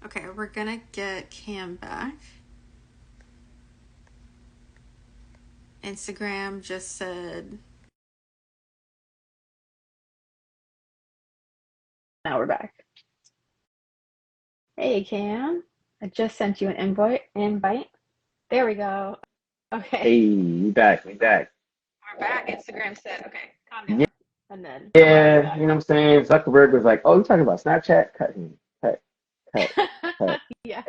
Okay, we're gonna get Cam back. Instagram just said, Now we're back. Hey Cam, I just sent you an invite. There we go. Okay, Hey, we back, we back. we're back. Instagram said, okay, calm Yeah, down. And then now we're you back. know what I'm saying? Zuckerberg was like, "Oh, you talking about Snapchat? Cut him, cut, cut, Yeah.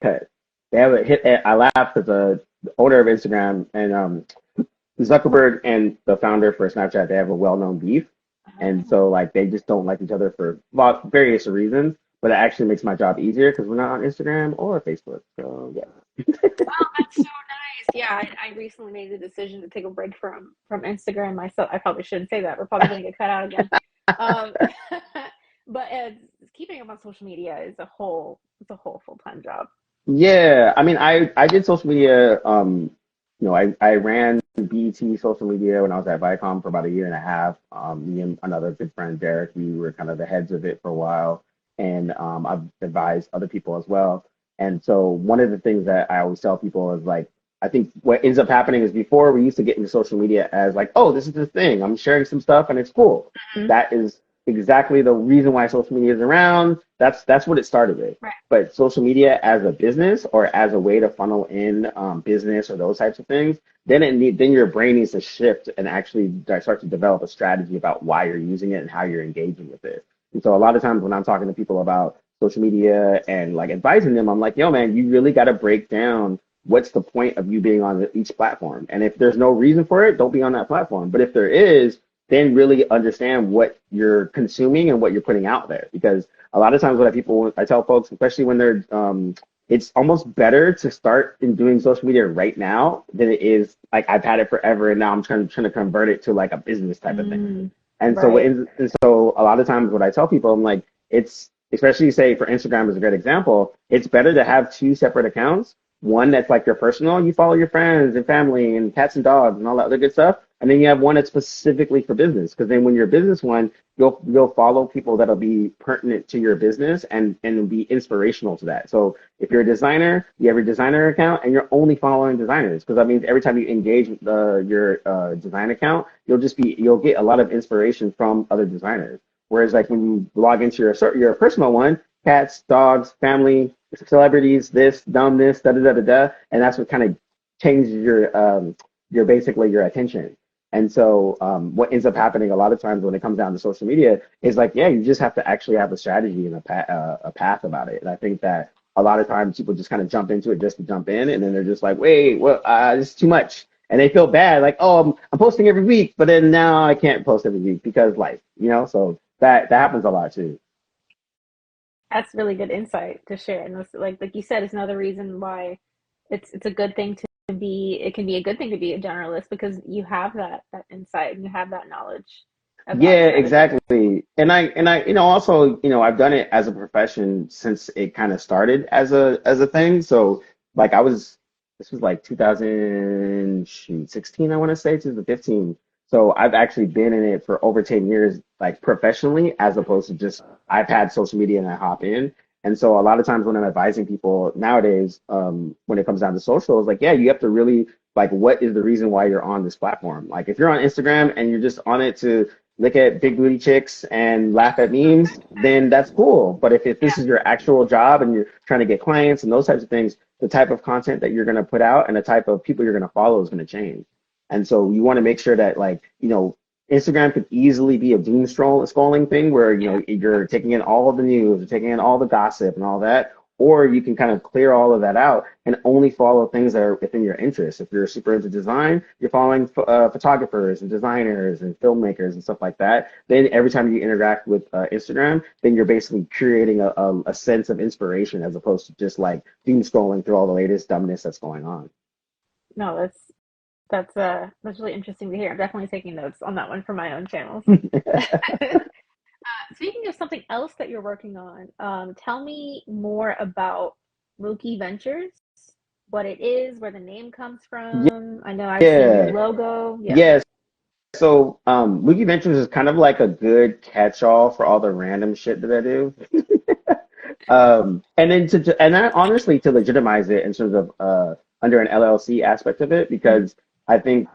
cut." They have a hit. I laughed because the owner of Instagram and Zuckerberg and the founder for Snapchat, they have a well-known beef, and Oh. so like they just don't like each other for various reasons. But it actually makes my job easier because we're not on Instagram or Facebook. So yeah. Well, that's so nice. Yeah, I recently made the decision to take a break from Instagram myself. I probably shouldn't say that. We're probably going to get cut out again. Um, but keeping up on social media is a whole full-time job. Yeah, I mean, I did social media. I ran BET social media when I was at Viacom for about a year and a half. Me and another good friend, Derek, we were kind of the heads of it for a while, and I've advised other people as well. And so one of the things that I always tell people is like, I think what ends up happening is before we used to get into social media as like, oh, this is the thing, I'm sharing some stuff and it's cool. Mhm. That is exactly the reason why social media is around. That's what it started with. Right. But social media as a business or as a way to funnel in business or those types of things, then your brain needs to shift and actually start to develop a strategy about why you're using it and how you're engaging with it. And so a lot of times when I'm talking to people about social media and like advising them, I'm like, yo, man, you really got to break down what's the point of you being on each platform. And if there's no reason for it, don't be on that platform. But if there is, then really understand what you're consuming and what you're putting out there. Because a lot of times I tell folks, especially when they're it's almost better to start in doing social media right now than it is like I've had it forever and now I'm trying to convert it to like a business type of thing. Mm, And so, right. and so a lot of times what I tell people, I'm like, it's especially say for Instagram is a great example. It's better to have two separate accounts. One that's like your personal, you follow your friends and family and cats and dogs and all that other good stuff. And then you have one that's specifically for business. Because then when your business one, you'll follow people that'll be pertinent to your business and be inspirational to that. So if you're a designer, you have your designer account and you're only following designers because that means every time you engage with your design account, you'll get a lot of inspiration from other designers. Whereas like when you log into your personal one, cats, dogs, family, celebrities, this, dumb, this, da da da da da, and that's what kind of changes your basically your attention. And so what ends up happening a lot of times when it comes down to social media is like, yeah, you just have to actually have a strategy and a path about it. And I think that a lot of times people just kind of jump into it just to jump in, and then they're just like, wait, well, this is too much, and they feel bad, like, oh, I'm posting every week, but then now I can't post every week because life, you know. So that happens a lot too. That's really good insight to share. And this, like you said, it's another reason why it's a good thing to be. It can be a good thing to be a generalist because you have that insight and you have that knowledge about Yeah, strategy. exactly. And I, also, I've done it as a profession since it kind of started as a thing. So like this was like 2016, I want to say, 2015. So I've actually been in it for over 10 years, like professionally, as opposed to just I've had social media and I hop in. And so a lot of times when I'm advising people nowadays, when it comes down to social, it's like, yeah, you have to really like, what is the reason why you're on this platform? Like if you're on Instagram and you're just on it to look at big booty chicks and laugh at memes, then that's cool. But if this is your actual job and you're trying to get clients and those types of things, the type of content that you're going to put out and the type of people you're going to follow is going to change. And so you want to make sure that like, Instagram could easily be a doom scrolling thing where, Yeah. you're taking in all of the news, you're taking in all the gossip and all that. Or you can kind of clear all of that out and only follow things that are within your interests. If you're super into design, you're following photographers and designers and filmmakers and stuff like that. Then every time you interact with Instagram, then you're basically creating a sense of inspiration as opposed to just like doom scrolling through all the latest dumbness that's going on. No, that's really interesting to hear. I'm definitely taking notes on that one for my own channels. Speaking of something else that you're working on, tell me more about Mookie Ventures, what it is, where the name comes from. I know I've seen your Yeah, logo. Yeah. yeah. So, Mookie Ventures is kind of like a good catch-all for all the random shit that I do. And then and that honestly to legitimize it in terms of under an LLC aspect of it, because I think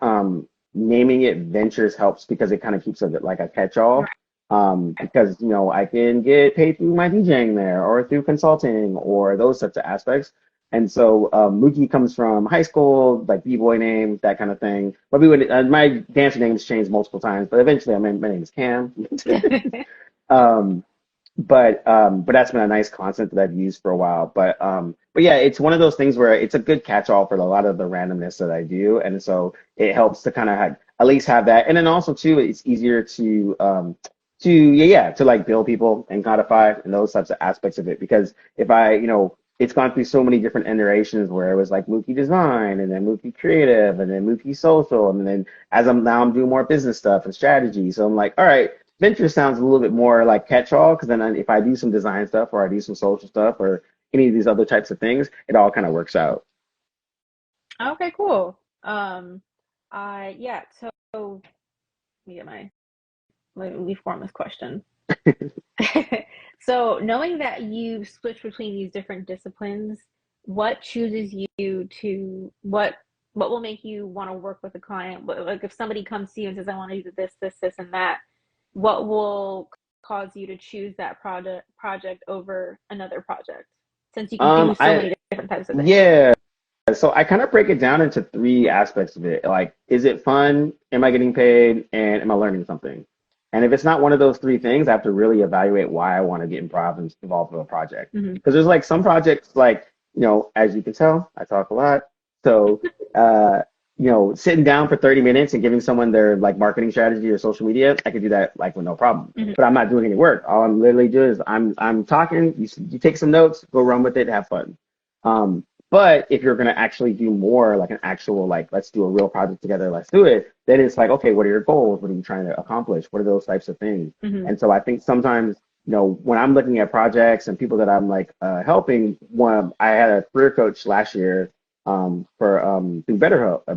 naming it ventures helps because it kind of keeps it like a catch-all. Because I can get paid through my DJing there or through consulting or those types of aspects. And so Mookie comes from high school, like b-boy name, that kind of thing. But my dancer names changed multiple times, but eventually my name is Cam. um, but that's been a nice constant that I've used for a while. But yeah, it's one of those things where it's a good catch-all for a lot of the randomness that I do, and so it helps to kind of at least have that. And then also too, it's easier to like bill people and codify and those types of aspects of it, because if it's gone through so many different iterations where it was like Mookie Design and then Mookie Creative and then Mookie Social, and then I'm doing more business stuff and strategy. So I'm like, all right, venture sounds a little bit more like catch-all, because then if I do some design stuff or I do some social stuff or any of these other types of things, it all kind of works out. Okay, cool. Yeah. So let me get let me reform this question. So knowing that you switch between these different disciplines, what chooses you to what will make you want to work with a client? Like if somebody comes to you and says, I want to do this, and that, what will cause you to choose that project over another project? Since you can do so many different types of things. Yeah. So I kind of break it down into three aspects of it. Like, is it fun? Am I getting paid? And am I learning something? And if it's not one of those three things, I have to really evaluate why I want to get involved with a project. Because there's like some projects, like, as you can tell, I talk a lot. So, sitting down for 30 minutes and giving someone their like marketing strategy or social media, I could do that like with no problem. But I'm not doing any work. All I'm literally doing is I'm talking. You take some notes, go run with it, have fun. But if you're going to actually do more, like an actual, like, let's do a real project together, let's do it, then it's like, okay, what are your goals? What are you trying to accomplish? What are those types of things? And so I think sometimes, when I'm looking at projects and people that I'm like helping, I had a career coach last year for through Better Up.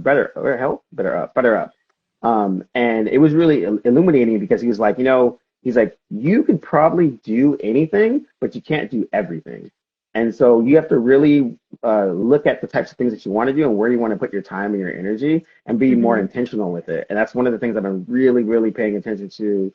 And it was really illuminating because he was like, you could probably do anything, but you can't do everything. And so you have to really look at the types of things that you want to do and where you want to put your time and your energy and be more intentional with it. And that's one of the things I've been really, really paying attention to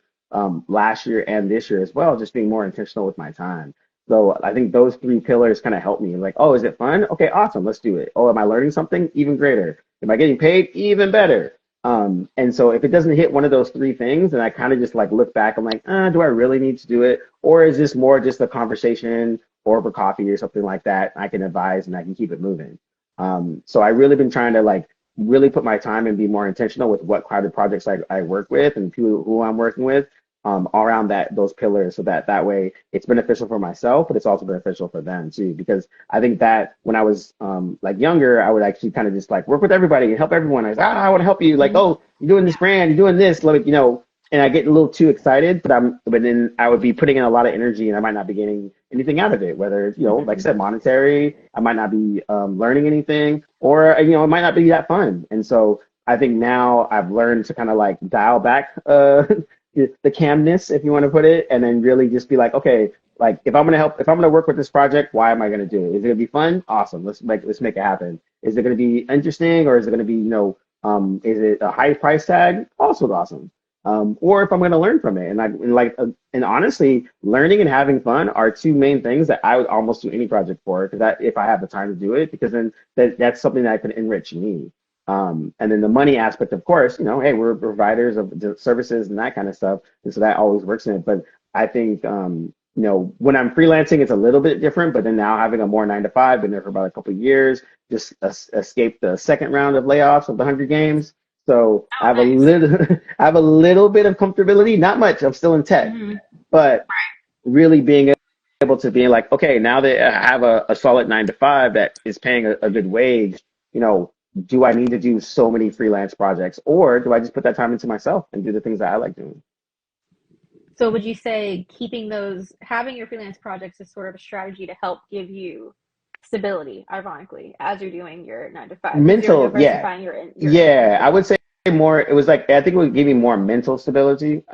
last year and this year as well, just being more intentional with my time. So I think those three pillars kind of help me. Like, oh, is it fun? Okay, awesome, let's do it. Oh, am I learning something? Even greater. Am I getting paid? Even better. And so if it doesn't hit one of those three things, then I kind of just like look back. I'm like, do I really need to do it? Or is this more just a conversation or over coffee or something like that? I can advise and I can keep it moving. So I really been trying to like really put my time and be more intentional with what kind of projects I work with and who I'm working with all around those pillars, so that way it's beneficial for myself, but it's also beneficial for them too. Because I think that when I was like younger, I would actually kind of just like work with everybody and help everyone. I was, I want to help you. Like, oh, you're doing this brand, you're doing this, like, and I get a little too excited, but then I would be putting in a lot of energy and I might not be getting anything out of it, whether it's, like I said, monetary, I might not be learning anything, or, it might not be that fun. And so I think now I've learned to kind of like dial back the camness, if you want to put it, and then really just be like, okay, like if I'm gonna work with this project, why am I gonna do it? Is it gonna be fun? Awesome. Let's make it happen. Is it gonna be interesting, or is it gonna be, is it a high price tag? Also awesome. Or if I'm going to learn from it, and honestly, learning and having fun are two main things that I would almost do any project for, because if I have the time to do it, because then that's something that can enrich me. And then the money aspect, of course, hey, we're providers of services and that kind of stuff, and so that always works in it. But I think when I'm freelancing, it's a little bit different. But then now having a more 9 to 5, been there for about a couple of years, just escaped the second round of layoffs of the Hunger Games. So I have I have a little bit of comfortability, not much. I'm still in tech, but really being able to be like, okay, now that I have a solid 9 to 5 that is paying a good wage, do I need to do so many freelance projects, or do I just put that time into myself and do the things that I like doing? So would you say having your freelance projects is sort of a strategy to help give you stability, ironically, as you're doing your 9 to 5? Mental, yeah. Yeah, I would say more, it was like, I think it would give me more mental stability.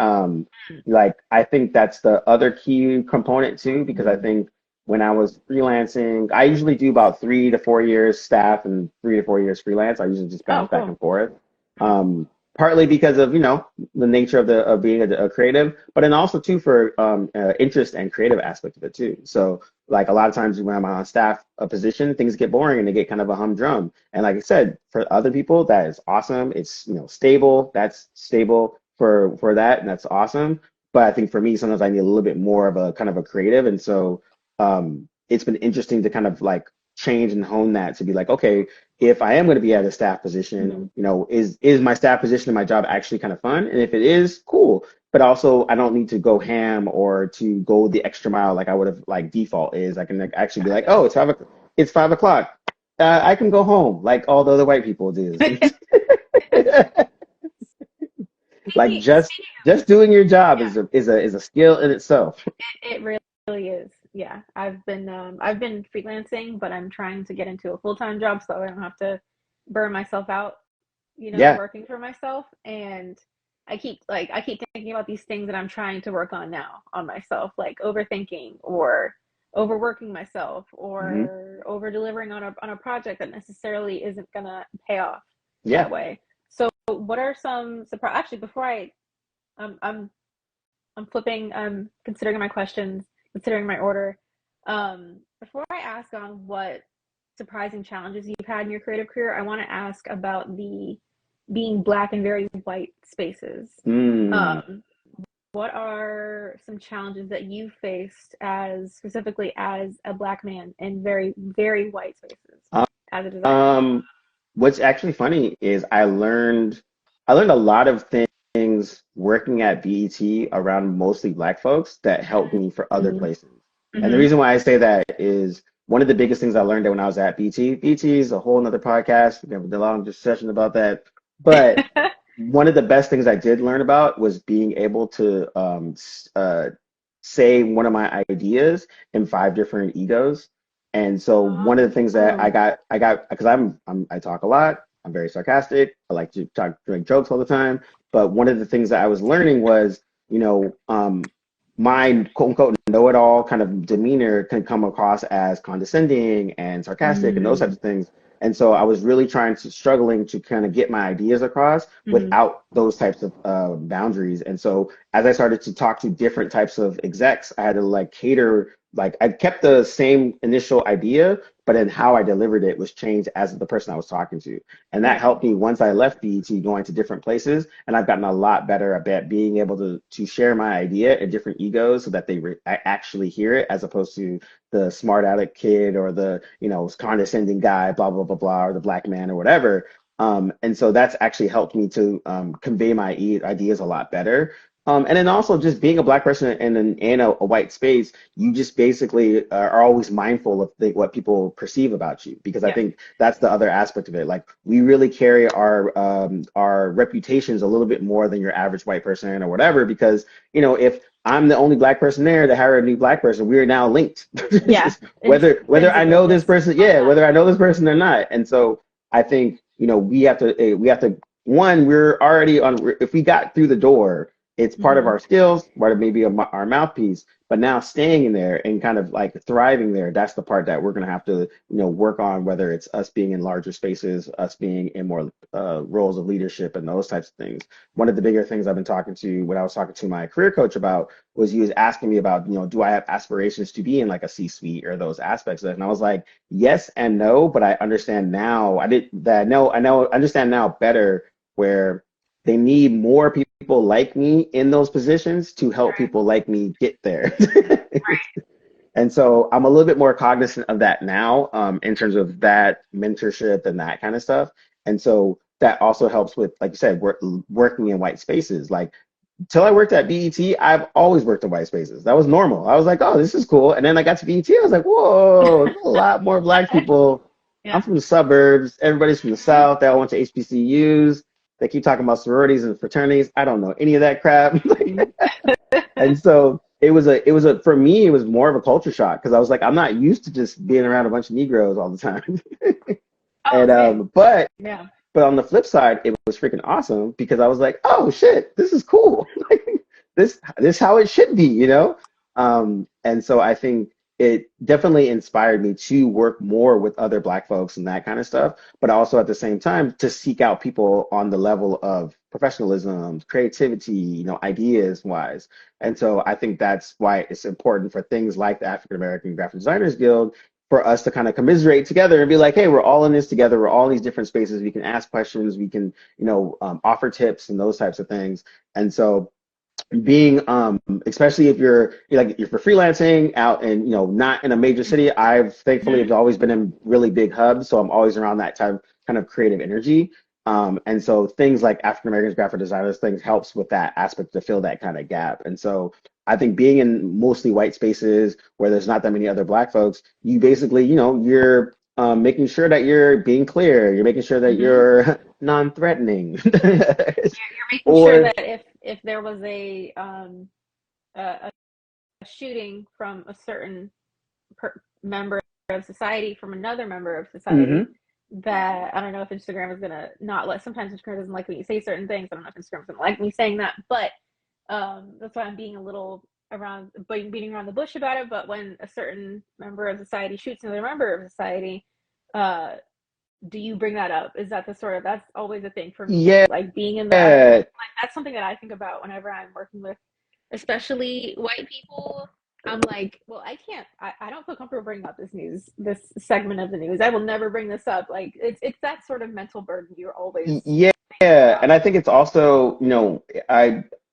Like, I think that's the other key component too, because I think when I was freelancing, I usually do about 3 to 4 years staff and 3 to 4 years freelance. I usually just Oh, bounce back cool. and forth. Partly because of, the nature of being a creative, but then also too for interest and creative aspect of it too. So like a lot of times when I'm on a staff a position, things get boring and they get kind of a humdrum. And like I said, for other people, that is awesome. It's, stable. That's stable for that, and that's awesome. But I think for me, sometimes I need a little bit more of a kind of a creative. And so it's been interesting to kind of like change and hone that to be like, okay, if I am going to be at a staff position, Hmm. is my staff position and my job actually kind of fun? And if it is, cool. But also, I don't need to go ham or to go the extra mile like I would have like default is. I can like, actually be like, Gotcha. oh, it's 5 o'clock. I can go home like all the other white people do. Like Speaking just doing your job yeah, is a skill in itself. it really is. Yeah, I've been freelancing, but I'm trying to get into a full-time job so I don't have to burn myself out, Yeah. working for myself. And I keep thinking about these things that I'm trying to work on now on myself, like overthinking or overworking myself Hmm. or over delivering on a project that necessarily isn't gonna pay off Yeah. that way. So what are some surprise actually before um, I'm I'm flipping, considering my questions, considering my order. Before I ask on what surprising challenges you've had in your creative career, I want to ask about the being black in very white spaces. Mm. Um, what are some challenges that you faced as specifically as a black man in very, very white spaces as a designer? Um, what's actually funny is I learned a lot of things working at BET around mostly black folks that helped me for other Mm-hmm. places. And the Mm-hmm. reason why I say that is one of the biggest things I learned when I was at BT. BT is a whole nother podcast. We have a long discussion about that. But one of the best things I did learn about was being able to say one of my ideas in 5 different egos. And so one of the things that I Oh. got, I got, because I talk a lot. I'm very sarcastic. I like to talk, drink jokes all the time. But one of the things that I was learning was, you know, my quote unquote know-it-all kind of demeanor can come across as condescending and sarcastic and those types Mm. of things. And so I was really struggling to kind of get my ideas across Mm-hmm. without those types of boundaries. And so as I started to talk to different types of execs, I had to like cater, like I kept the same initial idea, but then how I delivered it was changed as the person I was talking to. And that Right. helped me once I left BET going to different places. And I've gotten a lot better at being able to share my idea in different egos so that I actually hear it as opposed to the smart aleck kid or the, condescending guy, blah, blah, blah, blah, or the black man or whatever. And so that's actually helped me to convey my ideas a lot better. And then also just being a black person in a white space, you just basically are always mindful of what people perceive about you, because I Yeah. think that's the other aspect of it. Like we really carry our reputations a little bit more than your average white person or whatever, because if I'm the only black person there to hire a new black person, we are now linked. Yeah. Whether I Intrinsically, know this just person, yeah, whether I automatically. know this person or not. And so I think we have to one, we're already on. If we got through the door, it's part of Hmm. our skills, part of maybe our mouthpiece. But now staying in there and kind of like thriving there, that's the part that we're going to have to, work on, whether it's us being in larger spaces, us being in more roles of leadership and those types of things. One of the bigger things I've been talking to when I was talking to my career coach about was he was asking me about, do I have aspirations to be in like a C-suite or those aspects of it? And I was like, yes and no, but I understand now. I understand now better where they need more people like me in those positions to help Right. people like me get there. Right. And so I'm a little bit more cognizant of that now, in terms of that mentorship and that kind of stuff. And so that also helps with, like you said, working in white spaces. Like till I worked at BET, I've always worked in white spaces. That was normal. I was like, oh, this is cool. And then I got to BET, I was like, whoa, there's a lot more black people. I'm Yeah. from the suburbs. Everybody's from the South. They all went to HBCUs. They keep talking about sororities and fraternities. I don't know any of that crap. Mhm. And so it was for me, it was more of a culture shock because I was like, I'm not used to just being around a bunch of Negroes all the time. Oh, And same. Yeah. but on the flip side, it was freaking awesome because I was like, oh shit, this is cool. Like this how it should be. And so I think it definitely inspired me to work more with other Black folks and that kind of stuff, but also at the same time to seek out people on the level of professionalism, creativity, ideas wise. And so I think that's why it's important for things like the African American Graphic Designers Guild for us to kind of commiserate together and be like, hey, we're all in this together. We're all in these different spaces. We can ask questions. We can, offer tips and those types of things. And so being especially if you're freelancing out and not in a major city, I've thankfully have always been in really big hubs, so I'm always around that type kind of creative energy. And so things like African Americans graphic designers things helps with that aspect to fill that kind of gap. And so I think being in mostly white spaces where there's not that many other Black folks, you basically you're making sure that you're being clear, you're making sure that you're non-threatening. You're making sure Or that if there was a shooting from a certain member of society from another member of society, that I don't know if Instagram is gonna not let. Sometimes Instagram doesn't like when you say certain things. I don't know if Instagram's gonna like me saying that, but that's why I'm being a little beating around the bush about it. But when a certain member of society shoots another member of society, uh, do you bring that up? Is that that's always a thing for me, yeah. like being in the like that's something that I think about whenever I'm working with, especially white people. I'm like, well, I don't feel comfortable bringing up this segment of the news. I will never bring this up. Like it's that sort of mental burden you're always Yeah, thinking and about. I think it's also,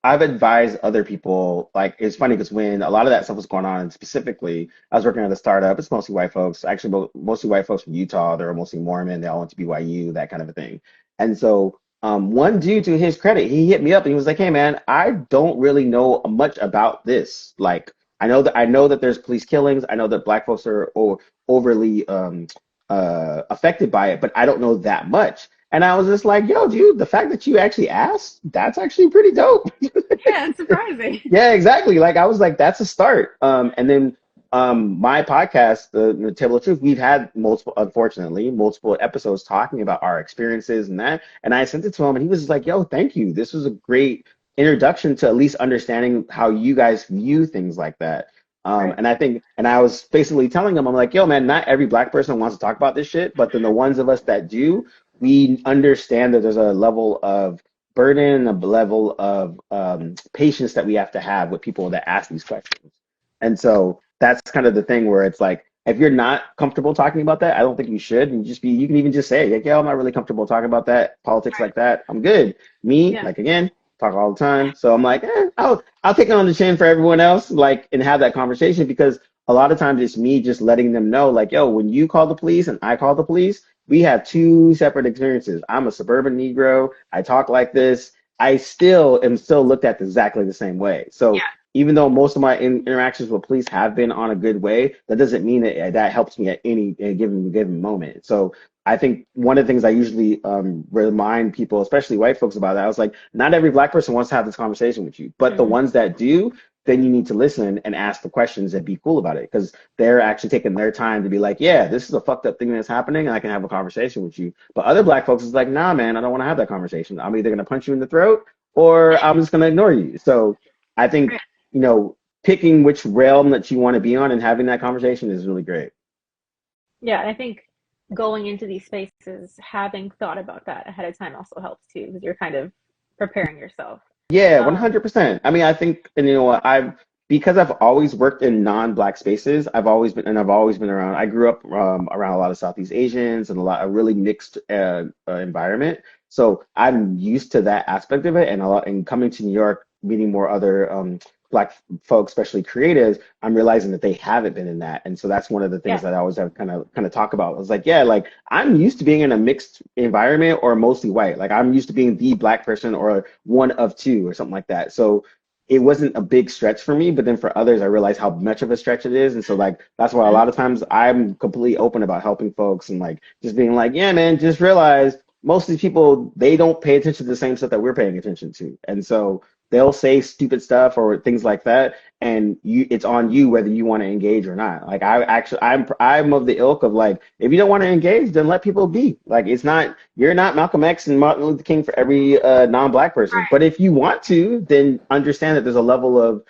I've advised other people, like it's funny because when a lot of that stuff was going on, and specifically, I was working at a startup. It's mostly white folks, actually mostly white folks from Utah. They're mostly Mormon. They all went to BYU, that kind of a thing. And so, one dude, to his credit, he hit me up and he was like, "Hey, man, I don't really know much about this. Like, I know that there's police killings. I know that Black folks are overly affected by it, but I don't know that much." And I was just like, yo, dude, the fact that you actually asked, that's actually pretty dope. Yeah, it's surprising. Yeah, exactly. Like I was like, that's a start. And then my podcast, the Table of Truth, we've had unfortunately, multiple episodes talking about our experiences and that. And I sent it to him and he was just like, yo, thank you. This was a great introduction to at least understanding how you guys view things like that. Right. And I think, and I was basically telling him, I'm like, yo, man, not every Black person wants to talk about this shit, but then the ones of us that do, we understand that there's a level of burden, a level of patience that we have to have with people that ask these questions. And so that's kind of the thing where it's like, if you're not comfortable talking about that, I don't think you should. And you can even just say, like, yeah, I'm not really comfortable talking about that, politics like that. I'm good. Me, Yeah. like, again, talk all the time. So I'm like, I'll take it on the chin for everyone else, like, and have that conversation because a lot of times it's me just letting them know, like, yo, when you call the police and I call the police, we have two separate experiences. I'm a suburban Negro. I talk like this. I still am looked at exactly the same way. So Yeah. even though most of my interactions with police have been on a good way, that doesn't mean that helps me at any given moment. So I think one of the things I usually remind people, especially white folks, about that, I was like, not every Black person wants to have this conversation with you, but the ones that do, then you need to listen and ask the questions and be cool about it because they're actually taking their time to be like, yeah, this is a fucked up thing that's happening and I can have a conversation with you. But other Black folks is like, nah, man, I don't want to have that conversation. I'm either going to punch you in the throat or I'm just going to ignore you. So I think, picking which realm that you want to be on and having that conversation is really great. Yeah, I think going into these spaces, having thought about that ahead of time also helps too, because you're kind of preparing yourself. Yeah, Um, 100%. I mean, I think, and you know what, because I've always worked in non-Black spaces, I've always been around. I grew up around a lot of Southeast Asians and a really mixed environment. So I'm used to that aspect of it, and coming to New York, meeting more other Black folks, especially creatives, I'm realizing that they haven't been in that, and so that's one of the things yeah, that I always have kind of talk about. I was like, yeah, like I'm used to being in a mixed environment or mostly white. Like I'm used to being the Black person or one of two or something like that. So it wasn't a big stretch for me, but then for others, I realized how much of a stretch it is. And so like that's why a lot of times I'm completely open about helping folks and like just being like, yeah, man, just realize most of these people, they don't pay attention to the same stuff that we're paying attention to. And so they'll say stupid stuff or things like that, and it's on you whether you want to engage or not. Like I'm of the ilk of like, if you don't want to engage, then let people be. Like it's not, you're not Malcolm X and Martin Luther King for every non-Black person. But if you want to, then understand that there's a level of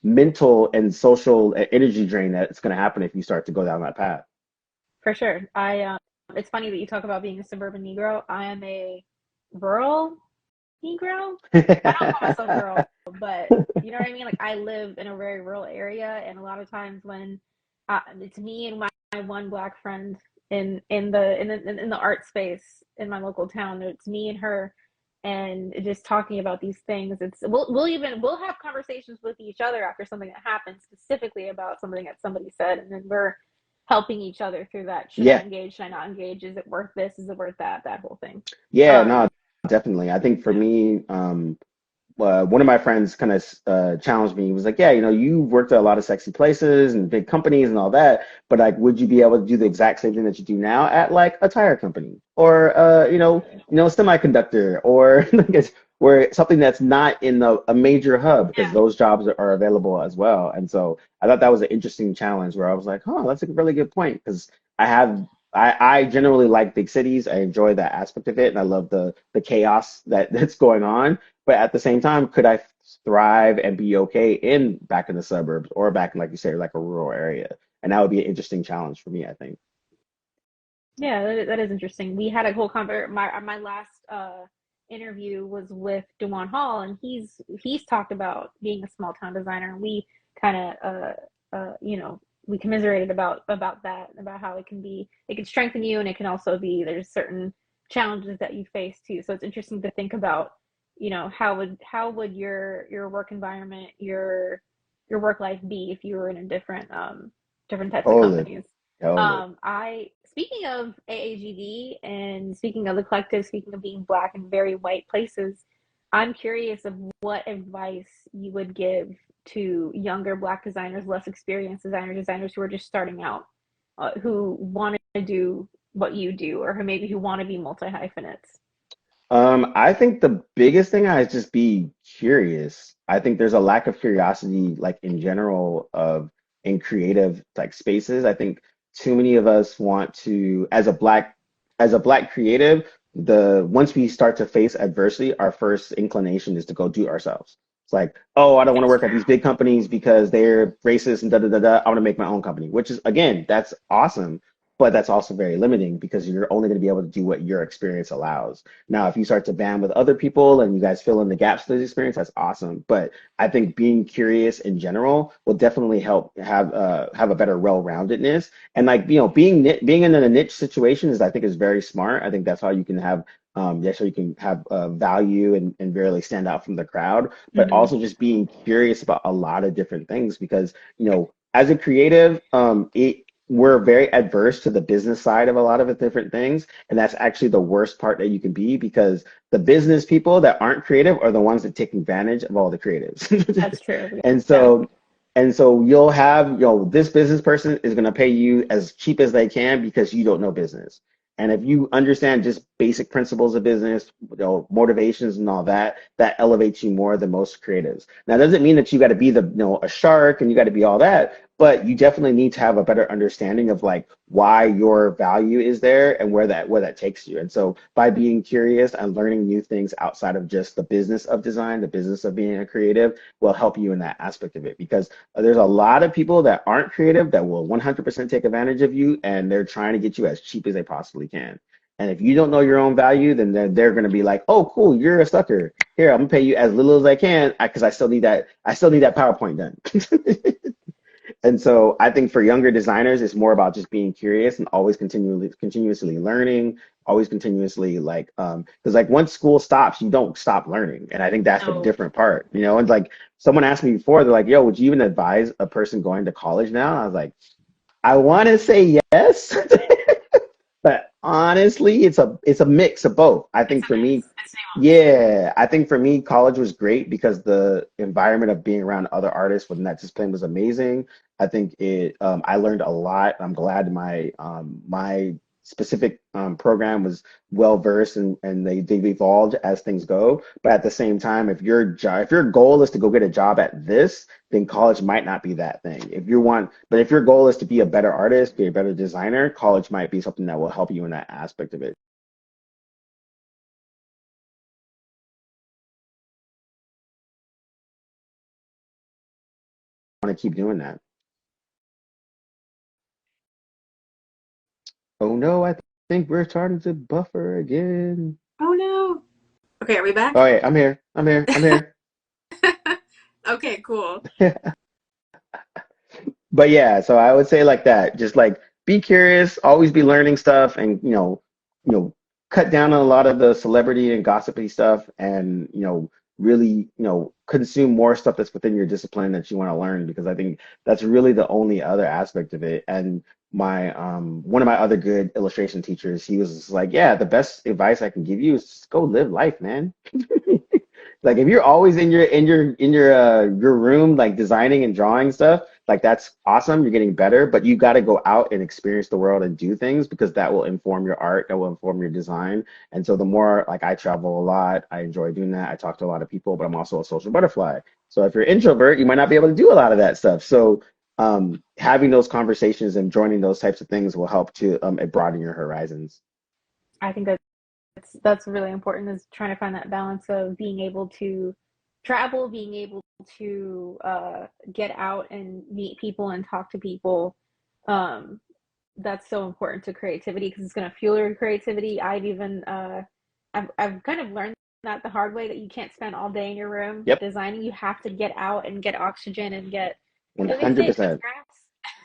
mental and social energy drain that's going to happen if you start to go down that path. For sure. It's funny that you talk about being a suburban Negro. I am a rural Negro. I don't call myself rural, but you know what I mean? Like I live in a very rural area, and a lot of times when it's me and my one black friend in the art space in my local town, it's me and her, and just talking about these things. We'll have conversations with each other after something that happens, specifically about something that somebody said, and then we're helping each other through that. Should I Yeah, engage? Should I not engage? Is it worth this? Is it worth that? That whole thing. yeah, no, Um, definitely. I think for yeah. me, one of my friends kind of challenged me. He was like, "Yeah, you know, you've worked at a lot of sexy places and big companies and all that, but like, would you be able to do the exact same thing that you do now at like a tire company or semiconductor or like where something that's not in a major hub because those jobs are available as well." And so I thought that was an interesting challenge where I was like, "Oh, that's a really good point," because I have. I generally like big cities. I enjoy that aspect of it, and I love the chaos that's going on, but at the same time, could I thrive and be okay in back in the suburbs or back in, like you say, like a rural area? And that would be an interesting challenge for me, I think. Yeah, that is interesting. We had a whole my last interview was with Dewan Hall, and he's talked about being a small town designer, and we kind of we commiserated about that, about how it can strengthen you, and it can also be there's certain challenges that you face too. So it's interesting to think about, how would your work environment, your work life be if you were in a different types of Totally, companies. totally. I Speaking of AAGD and speaking of the collective, speaking of being black in very white places, I'm curious of what advice you would give to younger black designers, less experienced designers who are just starting out, who want to do what you do, or who want to be multi hyphenates. I think the biggest thing is just be curious. I think there's a lack of curiosity, like in general, of in creative like spaces. I think too many of us want to, as a black creative, the once we start to face adversity, our first inclination is to go do it ourselves. It's like, oh, I don't want to That's work true. at these big companies because they're racist and da da da da. I want to make my own company, which is again, that's awesome, but that's also very limiting because you're only going to be able to do what your experience allows. Now, if you start to band with other people and you guys fill in the gaps to this experience, that's awesome. But I think being curious in general will definitely help have a better well-roundedness. And like being in a niche situation is I think is very smart. I think that's how you can have value and really stand out from the crowd. But Hmm. also just being curious about a lot of different things because as a creative, we're very adverse to the business side of a lot of the different things. And that's actually the worst part that you can be because the business people that aren't creative are the ones that take advantage of all the creatives. That's true. And Yeah. so and so you'll have, this business person is going to pay you as cheap as they can because you don't know business. And if you understand just basic principles of business, motivations and all that, that elevates you more than most creatives. Now, it doesn't mean that you got to be a shark and you got to be all that, but you definitely need to have a better understanding of like why your value is there and where that takes you. And so by being curious and learning new things outside of just the business of design, the business of being a creative will help you in that aspect of it because there's a lot of people that aren't creative that will 100% take advantage of you and they're trying to get you as cheap as they possibly can. And if you don't know your own value, then they're going to be like, "Oh, cool, you're a sucker. Here, I'm gonna pay you as little as I can because I still need that. I still need that PowerPoint done." And so I think for younger designers, it's more about just being curious and always continuously learning, always continuously because like once school stops, you don't stop learning. And I think that's the No. different part, And like someone asked me before, they're like, "Yo, would you even advise a person going to college now?" I was like, I want to say yes, but honestly, it's a mix of both. I It's think a for me, mix. It's nuanced. yeah, I think for me, college was great because the environment of being around other artists with that discipline was amazing. I think I learned a lot. I'm glad my specific program was well versed and they've evolved as things go. But at the same time, if your goal is to go get a job at this, then college might not be that thing. But if your goal is to be a better artist, be a better designer, college might be something that will help you in that aspect of it. to keep doing that. Oh no, I think we're starting to buffer again. Oh no. Okay, are we Oh back? yeah, I'm here. Okay, cool. But yeah, so I would say like that. Just like be curious, always be learning stuff, and you know, cut down on a lot of the celebrity and gossipy stuff, and really, consume more stuff that's within your discipline that you want to learn, because I think that's really the only other aspect of it. And my one of my other good illustration teachers, he was just like, yeah, the best advice I can give you is just go live life, man. Like if you're always in your room like designing and drawing stuff, like that's awesome. You're getting better, but you got to go out and experience the world and do things, because that will inform your art, that will inform your design. And so the more, like, I travel a lot, I enjoy doing that. I talk to a lot of people, but I'm also a social butterfly. So if you're an introvert, you might not be able to do a lot of that stuff. So having those conversations and joining those types of things will help to broaden your horizons. I think that's really important, is trying to find that balance of being able to travel, being able to get out and meet people and talk to people. Um, that's so important to creativity, because it's going to fuel your creativity. I've kind of learned that the hard way, that you can't spend all day in your room Yep, designing. You have to get out and get oxygen and get, what do they say, touch 100%. grass.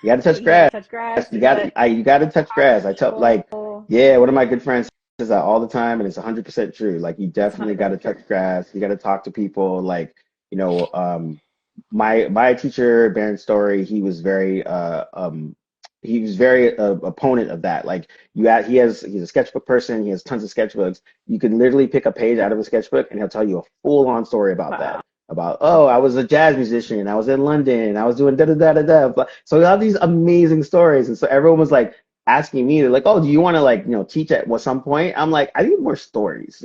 You got to touch You got to grass. touch grass. You You got got to to you got to touch talk to grass. I tell, like, people. yeah, one of my good friends says that all the time, and it's 100% true. Like, you It's definitely got to 100% true. touch grass. You got to talk to people. Like, you know, my teacher, Baron Story, he was very opponent of that. Like, he's a sketchbook person. He has tons of sketchbooks. You can literally pick a page out of a sketchbook, and he'll tell you a full on story about that. Wow. About, oh, I was a jazz musician. I was in London. I was doing da da da da da. So we have these amazing stories, and so everyone was like asking me, they're like, oh, do you want to, like, teach at some point? I'm like, I need more stories.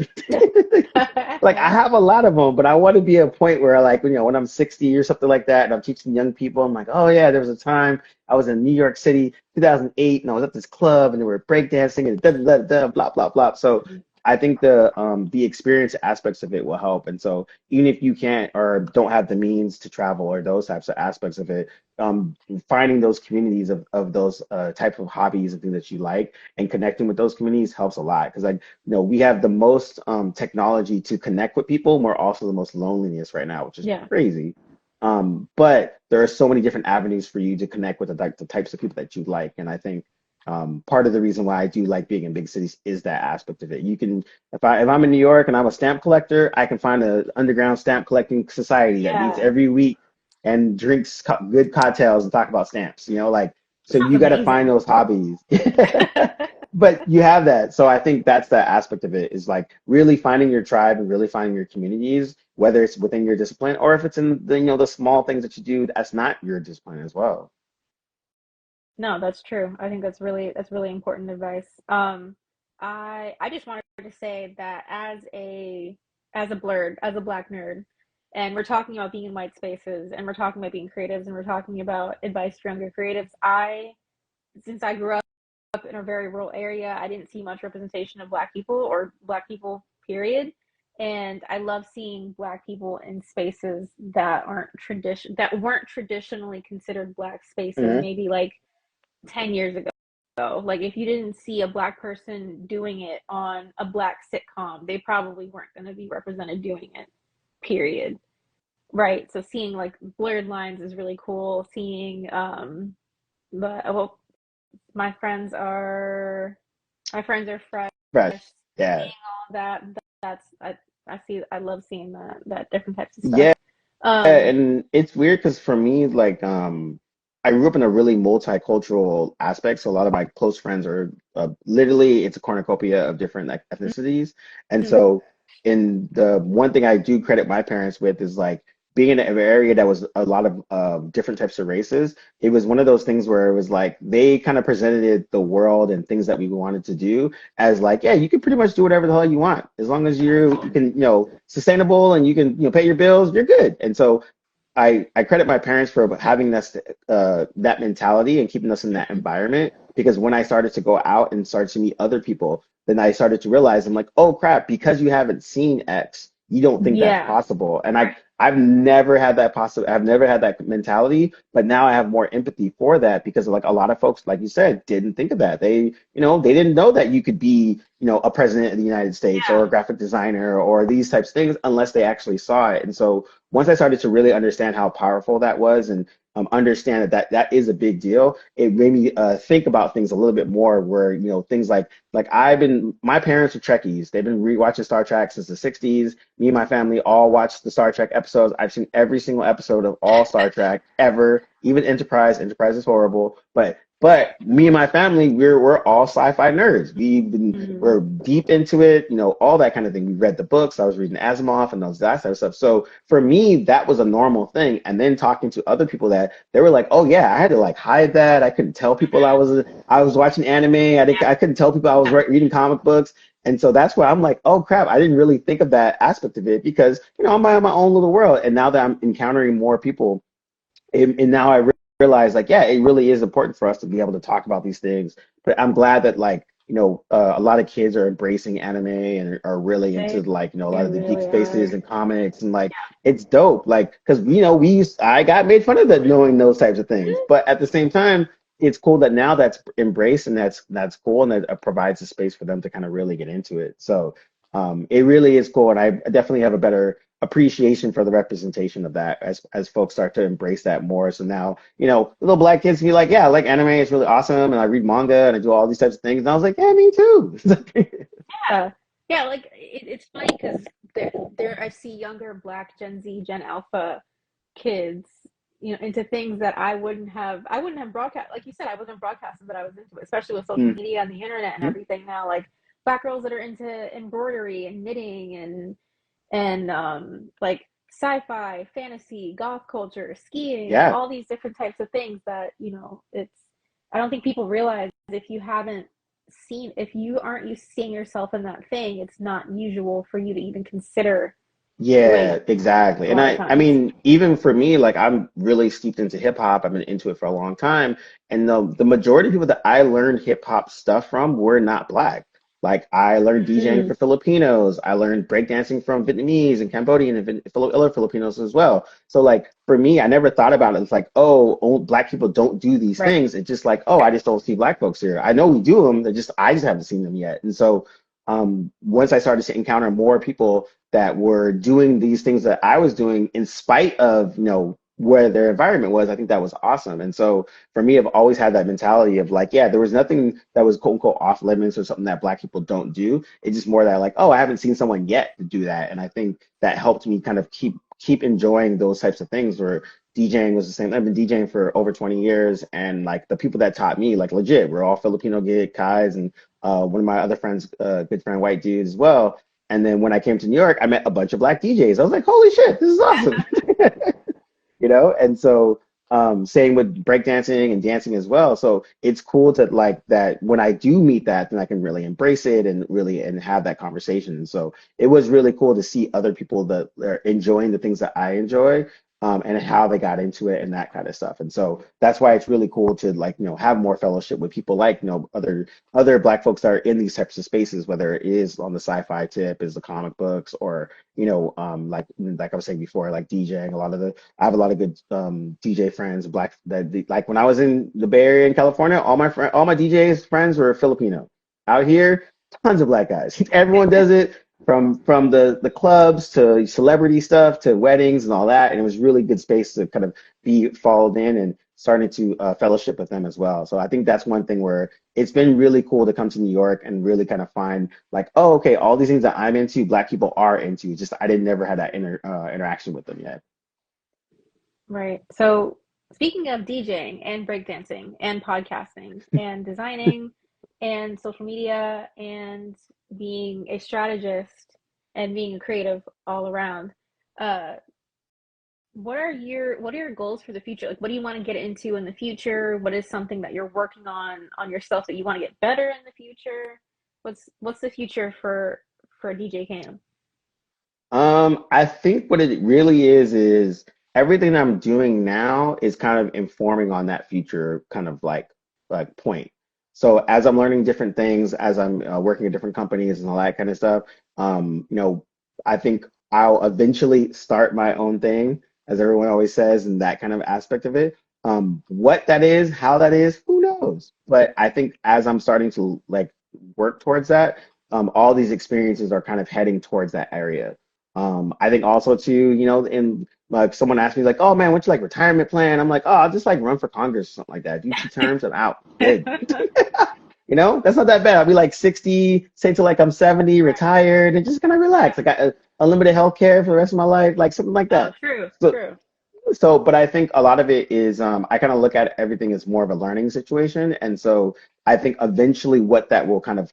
Like, I have a lot of them, but I want to be at a point where, like, when I'm 60 or something like that, and I'm teaching young people, I'm like, oh yeah, there was a time I was in New York City, 2008, and I was at this club, and they were breakdancing and da da da da, blah blah blah. So I think the experience aspects of it will help. And so even if you can't or don't have the means to travel or those types of aspects of it, um, finding those communities of those type of hobbies and things that you like, and connecting with those communities helps a lot, because, like, we have the most technology to connect with people. We're also the most loneliness right now, which is Yeah. crazy. But there are so many different avenues for you to connect with the types of people that you like. And I think part of the reason why I do like being in big cities is that aspect of it. You can, if I'm in New York and I'm a stamp collector, I can find an underground stamp collecting society that meets Yeah. every week and drinks good cocktails and talk about stamps. Like, so Sounds you got to find amazing. those hobbies. But you have that. So I think that's the aspect of it, is like really finding your tribe and really finding your communities, whether it's within your discipline or if it's in the small things that you do that's not your discipline as well. No, that's true. I think that's really important advice. I just wanted to say that, as a black nerd, and we're talking about being in white spaces, and we're talking about being creatives, and we're talking about advice for younger creatives. Since I grew up in a very rural area, I didn't see much representation of black people, or black people, period. And I love seeing black people in spaces that weren't traditionally considered black spaces, Hmm. maybe like 10 years ago. Like, if you didn't see a black person doing it on a black sitcom, they probably weren't going to be represented doing it, period. Right. So seeing like blurred lines is really cool. Seeing well, my friends are fresh. Fresh. Seeing Yeah. all that, that's I love seeing that different types of stuff. Yeah. Um, And it's weird because for me, like, I grew up in a really multicultural aspect. So a lot of my close friends are literally, it's a cornucopia of different, like, ethnicities. And mhm. so, in the one thing I do credit my parents with is, like, being in an area that was a lot of different types of races. It was one of those things where it was like they kind of presented the world and things that we wanted to do as, like, yeah, you can pretty much do whatever the hell you want as long as you can, sustainable, and you can, pay your bills, you're good. And so I credit my parents for having us that mentality and keeping us in that environment, because when I started to go out and started to meet other people, then I started to realize, I'm like, oh crap, because you haven't seen X, you don't think that's Yeah. possible. And I I've never had that I've never had that mentality, but now I have more empathy for that because like a lot of folks, like you said, didn't think of that. They didn't know that you could be, a president of the United States or a graphic designer or these types of things unless they actually saw it. And so once I started to really understand how powerful that was and understand that is a big deal, it made me think about things a little bit more. Where things like my parents are Trekkies. They've been rewatching Star Trek since the '60s. Me and my family all watched the Star Trek episodes. I've seen every single episode of all Star Trek ever, even Enterprise. Enterprise is horrible, but me and my family, we're all sci-fi nerds. We're Mm. deep into it, all that kind of thing. We read the books. I was reading Asimov and that type of stuff. So for me, that was a normal thing. And then talking to other people that they were like, "Oh yeah, I had to like hide that. I couldn't tell people I was watching anime. I couldn't tell people I was reading comic books." And so that's why I'm like, oh crap, I didn't really think of that aspect of it because, I'm in my own little world. And now that I'm encountering more people, and now I realize like, yeah, it really is important for us to be able to talk about these things. But I'm glad that like, a lot of kids are embracing anime and are really into They like, a they lot of the geek really spaces are. and comics and like, it's dope. Like, because, I got made fun of that knowing those types of things. But at the same time, it's cool that now that's embraced and that's cool and that provides a space for them to kind of really get into it. So it really is cool, and I definitely have a better appreciation for the representation of that as folks start to embrace that more. So now, little black kids can be like, yeah, I like anime, it's really awesome, and I read manga and I do all these types of things. And I was like, yeah, me too. Yeah, yeah. Like it's funny because there I see younger Black Gen Z, Gen Alpha kids, into things that I wouldn't have broadcast. Like you said, I wasn't broadcasting, but I was into it, especially with social Mhm. media and the internet and everything now. Like Black girls that are into embroidery and knitting and like sci-fi, fantasy, goth culture, skiing, like Yeah. all these different types of things that, it's I don't think people realize if you aren't used to seeing yourself in that thing, it's not usual for you to even consider doing Yeah, it exactly. a And lot of I times. mean, even for me, like I'm really steeped into hip hop. I've been into it for a long time. And the majority of people that I learned hip hop stuff from were not black. Like I learned DJing Mm, from Filipinos. I learned breakdancing from Vietnamese and Cambodian and other Filipinos as well. So like for me, I never thought about it. It's like, oh, black people don't do these right. things. It's just like, oh, I just don't see black folks here. I know we do them. I just haven't seen them yet. And so once I started to encounter more people that were doing these things that I was doing in spite of, where their environment was, I think that was awesome. And so for me, I've always had that mentality of like, yeah, there was nothing that was quote unquote off limits or something that black people don't do. It's just more that like, oh, I haven't seen someone yet to do that. And I think that helped me kind of keep enjoying those types of things where DJing was the same. I've been DJing for over 20 years and like the people that taught me, like legit, we're all Filipino guys and one of my other friends, good friend, white dude as well. And then when I came to New York, I met a bunch of black DJs. I was like, holy shit, this is awesome. And so same with breakdancing and dancing as well. So it's cool to like that when I do meet that, then I can really embrace it and really and have that conversation. And so it was really cool to see other people that are enjoying the things that I enjoy. And how they got into it and that kind of stuff. And so that's why it's really cool to like, have more fellowship with people like, other black folks that are in these types of spaces, whether it is on the sci-fi tip, is the comic books, or like I was saying before, like DJing. I have a lot of good DJ friends, black like when I was in the Bay Area in California, all my DJs friends were Filipino. Out here, tons of black guys. Everyone does it from the clubs to celebrity stuff to weddings and all that. And it was really good space to kind of be followed in and starting to fellowship with them as well. So I think that's one thing where it's been really cool to come to New York and really kind of find like, oh, okay, all these things that I'm into, black people are into. Just I didn't never had that interaction with them yet. Right. So, speaking of DJing and breakdancing and podcasting and designing and social media and being a strategist and being a creative all around, uh, what are your goals for the future? Like, what do you want to get into in the future? What is something that you're working on yourself that you want to get better in the future? What's the future for DJ Cam? I think what it really is everything I'm doing now is kind of informing on that future kind of like point. So as I'm learning different things, as I'm working at different companies and all that kind of stuff, I think I'll eventually start my own thing, as everyone always says, and that kind of aspect of it. What that is, how that is, who knows? But I think as I'm starting to like work towards that, all these experiences are kind of heading towards that area. I think also too, in like someone asked me like, "Oh man, what's your like retirement plan?" I'm like, "Oh, I'll just like run for Congress or something like that. Do 2 terms, I'm out. Good." That's not that bad. I'll be like 60, say till like I'm 70, retired, and just kind of relax. I got unlimited health care for the rest of my life, like something like Oh, that. true, So, true. but I think a lot of it is I kind of look at everything as more of a learning situation, and so I think eventually what that will kind of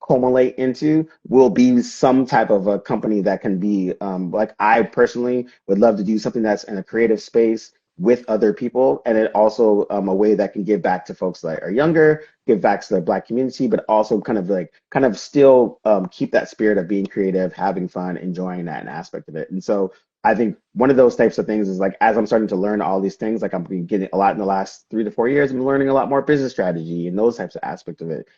culminate into will be some type of a company that can be like I personally would love to do something that's in a creative space with other people, and it also a way that can give back to folks that are younger, give back to the Black community, but also kind of still keep that spirit of being creative, having fun, enjoying that an aspect of it, and so. I think one of those types of things is like as I'm starting to learn all these things, like I'm been getting a lot in the last 3 to 4 years, I'm learning a lot more business strategy and those types of aspects of it.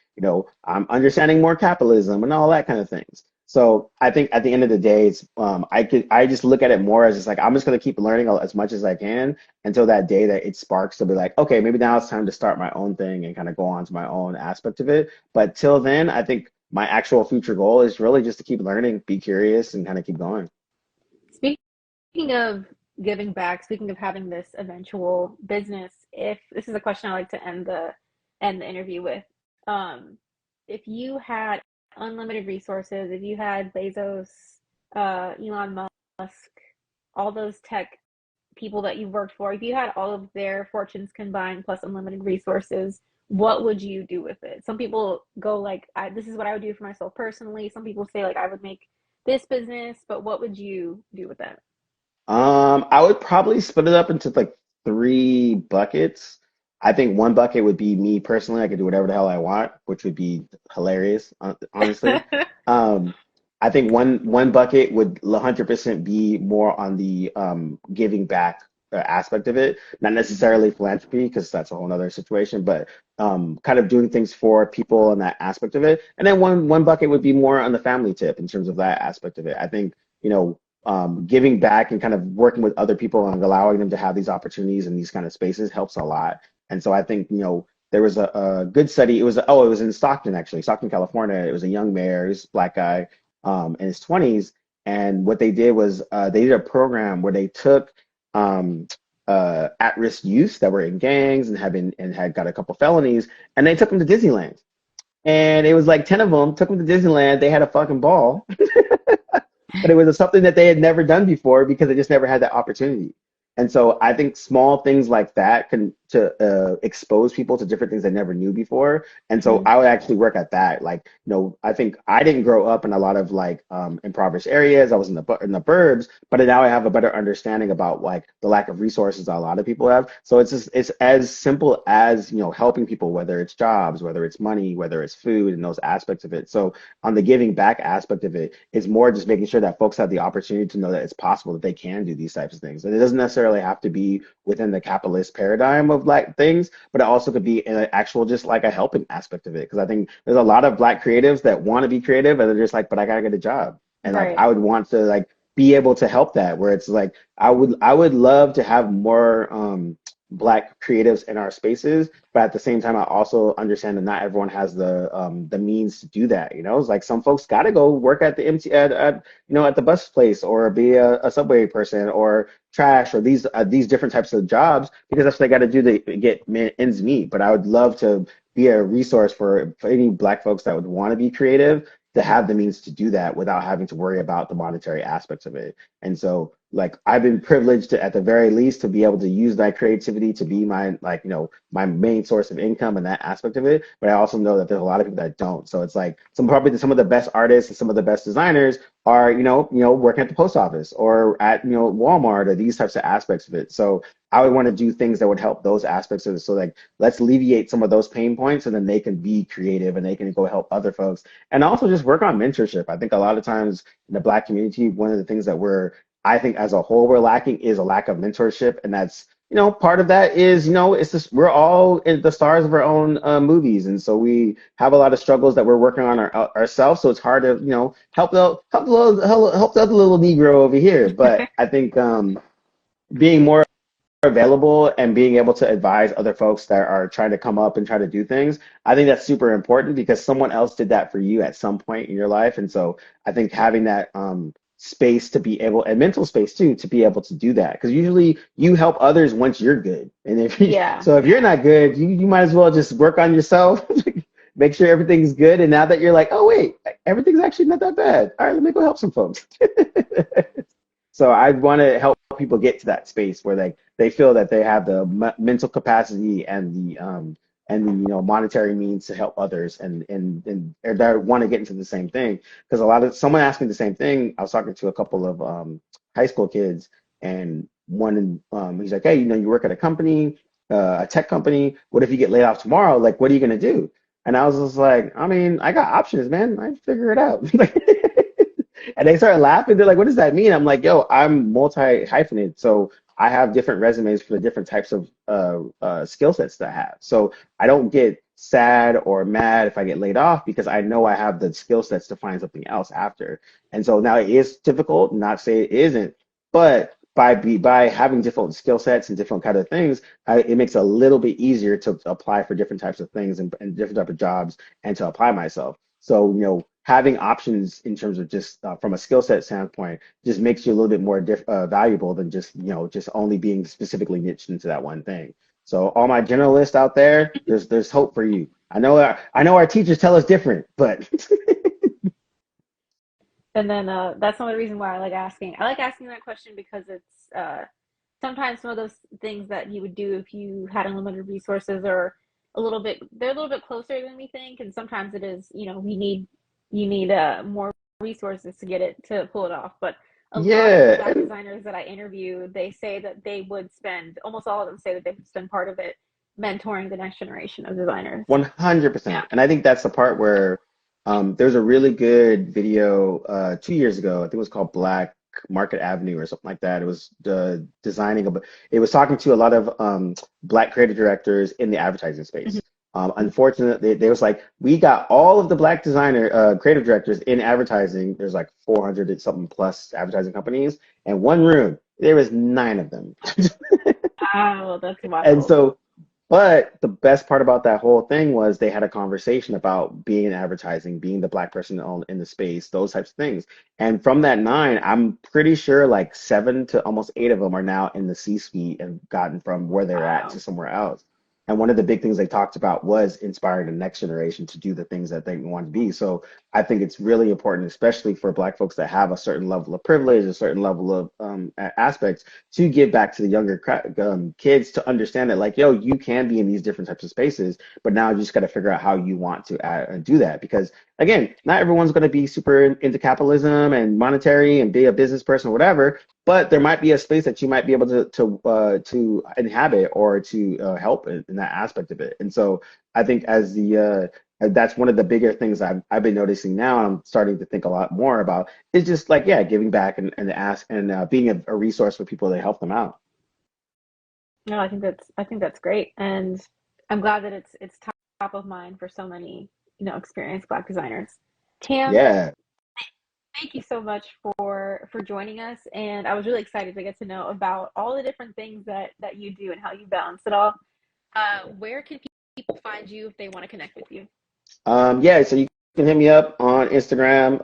I'm understanding more capitalism and all that kind of things. So I think at the end of the day, it's I just look at it more as just like I'm just gonna keep learning as much as I can until that day that it sparks to be like, okay, maybe now it's time to start my own thing and kind of go on to my own aspect of it. But till then, I think my actual future goal is really just to keep learning, be curious, and kind of keep going. Speaking of giving back, speaking of having this eventual business, if this is a question I like to end the interview with, um, if you had unlimited resources, if you had Bezos, Elon Musk, all those tech people that you've worked for, if you had all of their fortunes combined plus unlimited resources, what would you do with it? Some people go like, "This is what I would do for myself personally." Some people say like, "I would make this business," but what would you do with that? I would probably split it up into like three buckets. I think one bucket would be me personally. I could do whatever the hell I want, which would be hilarious, honestly. Um, I think one bucket would 100% be more on the giving back aspect of it, not necessarily philanthropy because that's a whole other situation, but kind of doing things for people and that aspect of it. And then one bucket would be more on the family tip in terms of that aspect of it. I think, giving back and kind of working with other people and allowing them to have these opportunities in these kind of spaces helps a lot. And so I think, there was a good study. It was in Stockton, actually, Stockton, California. It was a young mayor, he was a black guy in his 20s. And what they did was they did a program where they took um, at-risk youth that were in gangs and had got a couple felonies, and they took them to Disneyland. And it was like 10 of them took them to Disneyland. They had a fucking ball, but it was something that they had never done before because they just never had that opportunity. And so I think small things like that can to expose people to different things they never knew before. And so Mhm. I would actually work at that. Like, I think I didn't grow up in a lot of like impoverished areas. I was in the burbs, but now I have a better understanding about like the lack of resources that a lot of people have. So it's as simple as helping people, whether it's jobs, whether it's money, whether it's food, and those aspects of it. So on the giving back aspect of it is more just making sure that folks have the opportunity to know that it's possible that they can do these types of things. And it doesn't necessarily have to be within the capitalist paradigm of like things, but it also could be an actual just like a helping aspect of it. Because I think there's a lot of black creatives that want to be creative and they're just like, but I gotta get a job. And like Right. I would want to like be able to help that where it's like I would love to have more black creatives in our spaces, but at the same time, I also understand that not everyone has the means to do that. It's like some folks got to go work at the MT at the bus place or be a subway person or trash or these different types of jobs because that's what they got to do to get ends meet. But I would love to be a resource for any black folks that would want to be creative to have the means to do that without having to worry about the monetary aspects of it. And so, like, I've been privileged to, at the very least, to be able to use that creativity to be my, like, my main source of income and that aspect of it. But I also know that there's a lot of people that don't. So it's like probably some of the best artists and some of the best designers are, working at the post office or at, Walmart or these types of aspects of it. So I would want to do things that would help those aspects of it. So like, let's alleviate some of those pain points and then they can be creative and they can go help other folks. And also just work on mentorship. I think a lot of times in the Black community, one of the things that I think as a whole we're lacking is a lack of mentorship. And that's part of that is, it's just we're all the stars of our own movies, and so we have a lot of struggles that we're working on ourselves. So it's hard to, help the other little Negro over here. But I think being more available and being able to advise other folks that are trying to come up and try to do things, I think that's super important because someone else did that for you at some point in your life. And so I think having that space to be able, and mental space too, to be able to do that. Because usually you help others once you're good. And Yeah. so if you're not good, you might as well just work on yourself, make sure everything's good. And now that you're like, oh wait, everything's actually not that bad. All right, let me go help some folks. So I want to help people get to that space where they feel that they have the mental capacity and the monetary means to help others and or they want to get into the same thing. Because someone asked me the same thing. I was talking to a couple of high school kids, and he's like, hey, you work at a company, a tech company. What if you get laid off tomorrow? Like, what are you gonna do? And I was just like, I mean, I got options, man. I figure it out. And they started laughing. They're like, what does that mean? I'm like, yo, I'm multi hyphenated. So I have different resumes for the different types of skill sets that I have. So I don't get sad or mad if I get laid off because I know I have the skill sets to find something else after. And so now it is difficult, not to say it isn't, but by having different skill sets and different kind of things, it makes it a little bit easier to apply for different types of things and different type of jobs and to apply myself. So, having options in terms of just from a skill set standpoint just makes you a little bit more valuable than just only being specifically niched into that one thing. So all my generalists out there, there's hope for you. I know our teachers tell us different, but And then that's another reason why I like asking. I like asking that question because it's sometimes some of those things that you would do if you had unlimited resources are they're a little bit closer than we think. And sometimes it is, you need more resources to get it to pull it off. But a lot of the yeah, Black and designers that I interview, they say that they would spend, almost all of them say that they would spend part of it mentoring the next generation of designers. Yeah. 100%. And I think that's the part where there's a really good video 2 years ago. I think it was called Black Market Avenue or something like that. It was it was talking to a lot of Black creative directors in the advertising Mhm. space. Unfortunately, they was like, we got all of the Black creative directors in advertising. There's like 400 and something plus advertising companies, and one room. There was nine of them. Oh, that's And wild. so but the best part about that whole thing was they had a conversation about being in advertising, being the Black person in the space, those types of things. And from that nine, I'm pretty sure like seven to almost eight of them are now in the C-suite and gotten from where they're at to Wow. somewhere else. And one of the big things they talked about was inspiring the next generation to do the things that they want to be. So I think it's really important, especially for Black folks that have a certain level of privilege, a certain level of aspects, to give back to the younger kids to understand that, like, yo, you can be in these different types of spaces, but now you just got to figure out how you want to do that. Because again, not everyone's going to be super into capitalism and monetary and be a business person or whatever, but there might be a space that you might be able to inhabit or to help in that aspect of it. And so I think that's one of the bigger things I've been noticing now. And I'm starting to think a lot more about is just like, yeah, giving back and ask and being a resource for people to help them out. No, I think that's great, and I'm glad that it's top of mind for so many, experienced Black designers. Tam, Yeah. thank you so much for joining us, and I was really excited to get to know about all the different things that you do and how you balance it all. Where can people find you if they want to connect with you? Yeah, so you can hit me up on Instagram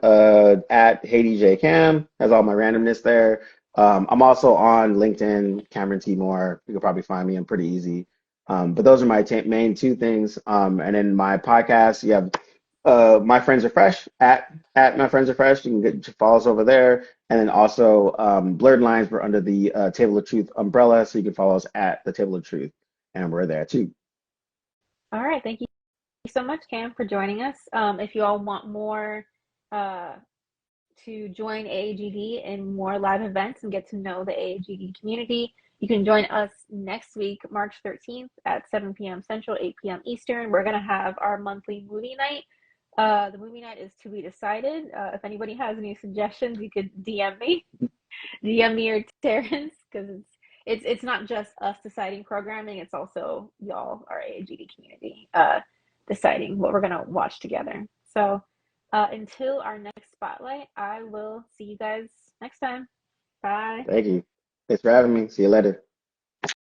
at HeyDJCam. Has all my randomness there. I'm also on LinkedIn, Cameron T. Moore. You can probably find me. I'm pretty easy. But those are my main two things. And then my podcast, you have My Friends Are Fresh at My Friends Are Fresh. You can follow us over there. And then also Blurred Lines, we're under the Table of Truth umbrella, so you can follow us at the Table of Truth, and we're there too. All right, thank you so much, Cam, for joining us. If you all want more uh, to join AAGD in more live events and get to know the AAGD community, you can join us next week, March 13th at 7 p.m. Central, 8 p.m. Eastern. We're going to have our monthly movie night. The movie night is to be decided. If anybody has any suggestions, you could DM me or Terrence because it's not just us deciding programming, it's also y'all, our AAGD community, deciding what we're gonna watch together. So until our next spotlight, I will see you guys next time. Bye. Thank you. Thanks for having me. See you later.